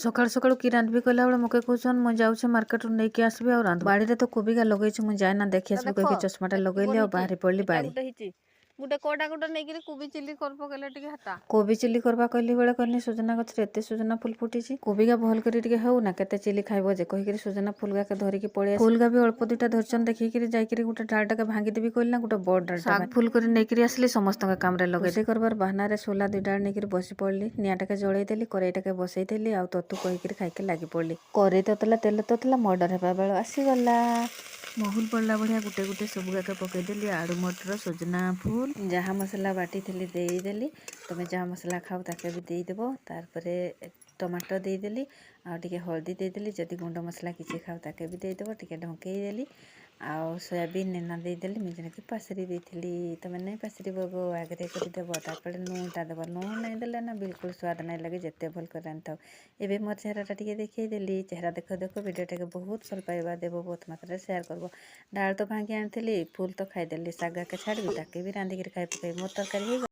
सकाळू सकाळू कि रांधबी कहला बेले मके कहछन मुझे जाऊे मार्केट नहीं आसबि और रांध बाड़ी रे तो कोबी का लगे मुझे जाए देखी आसबि कह चश्माटा लगेली और बाहरी पड़ली बाड़ी गोटे कोटा गोटा नहीं कोबी चिल्ली कर पकेले टिके हता कोबी चिल्ली करवा कहली बेले कहली सुजना गछ एते सुजना फुल फुटी कोबी का भल कर हो ना केते चिल्ली खाइबो जे कहिकरी सुजना फुल गाके धरिकी पळे फुल गा भी अल्प दुटा धरचन देखिकी जाइकरी गोटे डालटा भांगी देबी कहली ना गोटे बड़ डालटा फुल कर नहीं आसली समस्त काम रे लगे करबार बहाना रे सोला दुई डाल नहीं बसी पड़ली निआटाके जड़े देली करेईटाके बसई देली आ ततु कहिकरी खाइके लगी पड़ली करेई ततला तेल ततला मर्डर हेबा बेल आसीगला महुल पड़ला बढ़िया गुटे गुटे सब गाके पकईदेली आलू मटर सजना फुल जहाँ मसला बाटी थी देदेली तुम्हें जहाँ मसला खाओ ताके भी देदेव तार टमाटर देदेली आगे हल्दी देदेली जदि गुंड मसला किसी खाओ ताके भी देदेव टिके ढंकईदेली आउ सोयाबीन नेना देदेली मुझे कि पासरी देती तुम नहीं पासरी बगो आगे करदेव तापर लुणटा देव लुण नहीं देले ना बिल्कुल स्वाद नहीं लगे जिते भल कर रांधि एवं मोर चेहराटा टे देखईदेली चेहरा देख देख भिडियोटा के बहुत भल पाइबा देव बहुत मात्रा सेयार करब डाल तो भांगी आनी फुल तो खाईदेली शाग के छाड़ी ताके भी रांधिकी खाई पकई मोर तरकारी।